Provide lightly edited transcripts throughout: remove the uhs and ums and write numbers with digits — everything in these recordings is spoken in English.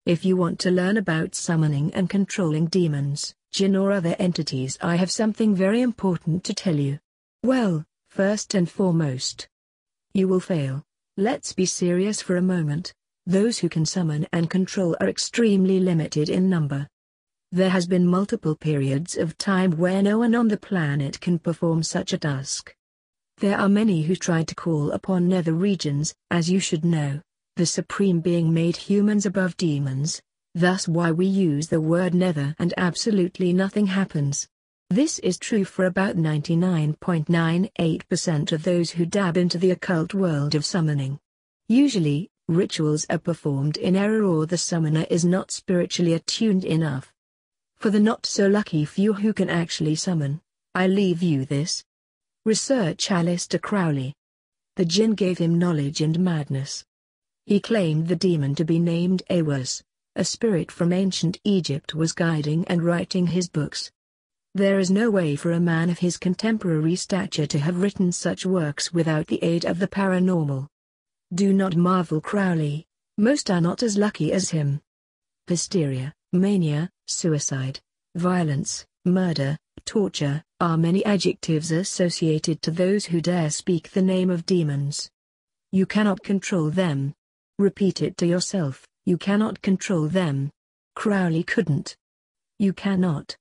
If you want to learn about summoning and controlling demons, jinn or other entities, I have something very important to tell you. Well, first and foremost, you will fail. Let's be serious for a moment. Those who can summon and control are extremely limited in number. There has been multiple periods of time where no one on the planet can perform such a task. There are many who try to call upon nether regions, as you should know. The Supreme Being made humans above demons, thus why we use the word nether and absolutely nothing happens. This is true for about 99.98% of those who dab into the occult world of summoning. Usually, rituals are performed in error or the summoner is not spiritually attuned enough. For the not-so-lucky few who can actually summon, I leave you this. Research Aleister Crowley. The jinn gave him knowledge and madness. He claimed the demon to be named Awas, a spirit from ancient Egypt was guiding and writing his books. There is no way for a man of his contemporary stature to have written such works without the aid of the paranormal. Do not marvel Crowley, most are not as lucky as him. Hysteria, mania, suicide, violence, murder, torture, are many adjectives associated to those who dare speak the name of demons. You cannot control them. Repeat it to yourself, you cannot control them. Crowley couldn't. You cannot.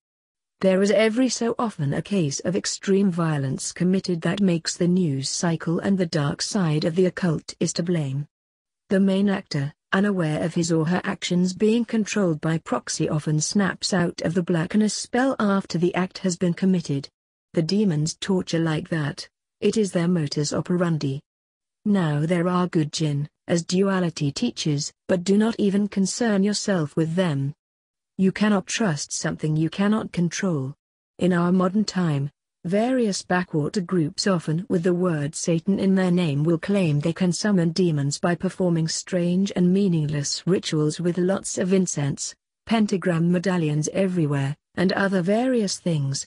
There is every so often a case of extreme violence committed that makes the news cycle, and the dark side of the occult is to blame. The main actor, unaware of his or her actions being controlled by proxy, often snaps out of the blackness spell after the act has been committed. The demons torture like that. It is their modus operandi. Now there are good jinn, as duality teaches, but do not even concern yourself with them. You cannot trust something you cannot control. In our modern time, various backwater groups, often with the word Satan in their name, will claim they can summon demons by performing strange and meaningless rituals with lots of incense, pentagram medallions everywhere, and other various things.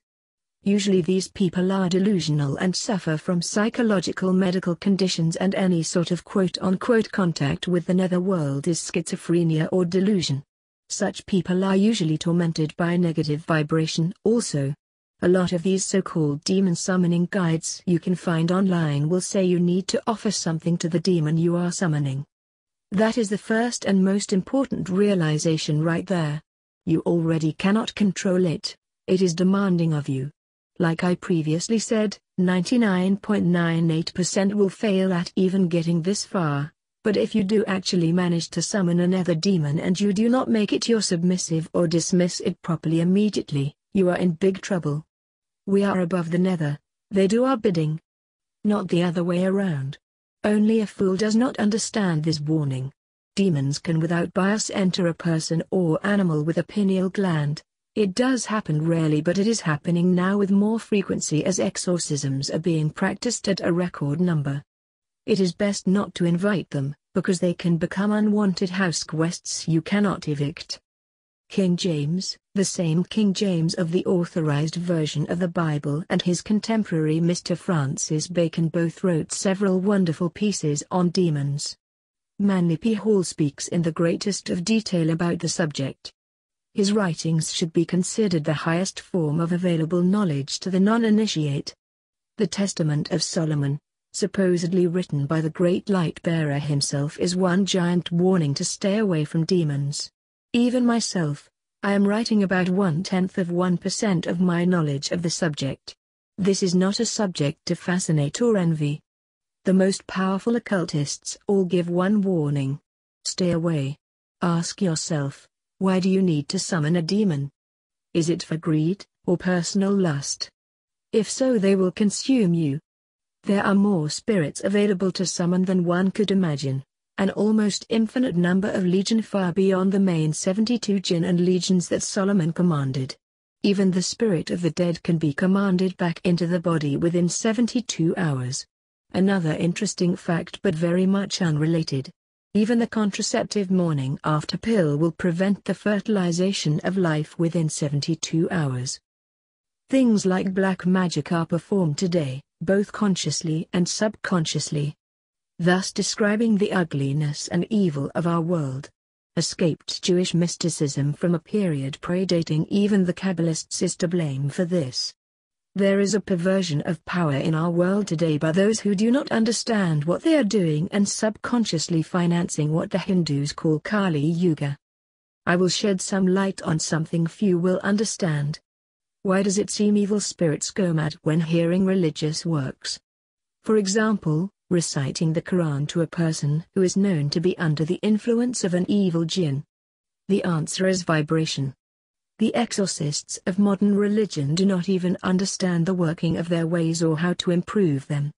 Usually these people are delusional and suffer from psychological medical conditions, and any sort of quote-unquote contact with the netherworld is schizophrenia or delusion. Such people are usually tormented by negative vibration also. A lot of these so-called demon summoning guides you can find online will say you need to offer something to the demon you are summoning. That is the first and most important realization right there. You already cannot control it. It is demanding of you. Like I previously said, 99.98% will fail at even getting this far. But if you do actually manage to summon a nether demon and you do not make it your submissive or dismiss it properly immediately, you are in big trouble. We are above the nether, they do our bidding. Not the other way around. Only a fool does not understand this warning. Demons can without bias enter a person or animal with a pineal gland. It does happen rarely, but it is happening now with more frequency as exorcisms are being practiced at a record number. It is best not to invite them, because they can become unwanted house guests you cannot evict. King James, the same King James of the authorized version of the Bible, and his contemporary Mr. Francis Bacon both wrote several wonderful pieces on demons. Manly P. Hall speaks in the greatest of detail about the subject. His writings should be considered the highest form of available knowledge to the non-initiate. The Testament of Solomon, supposedly written by the great light-bearer himself, is one giant warning to stay away from demons. Even myself, I am writing about 0.1% of my knowledge of the subject. This is not a subject to fascinate or envy. The most powerful occultists all give one warning. Stay away. Ask yourself, why do you need to summon a demon? Is it for greed, or personal lust? If so, they will consume you. There are more spirits available to summon than one could imagine, an almost infinite number of legion far beyond the main 72 jinn and legions that Solomon commanded. Even the spirit of the dead can be commanded back into the body within 72 hours. Another interesting fact, but very much unrelated. Even the contraceptive morning after pill will prevent the fertilization of life within 72 hours. Things like black magic are performed today, both consciously and subconsciously, thus describing the ugliness and evil of our world. escaped Jewish mysticism from a period predating even the Kabbalists is to blame for this. There is a perversion of power in our world today by those who do not understand what they are doing and subconsciously financing what the Hindus call Kali Yuga. I will shed some light on something few will understand. Why does it seem evil spirits go mad when hearing religious works? For example, reciting the Quran to a person who is known to be under the influence of an evil jinn. The answer is vibration. The exorcists of modern religion do not even understand the working of their ways or how to improve them.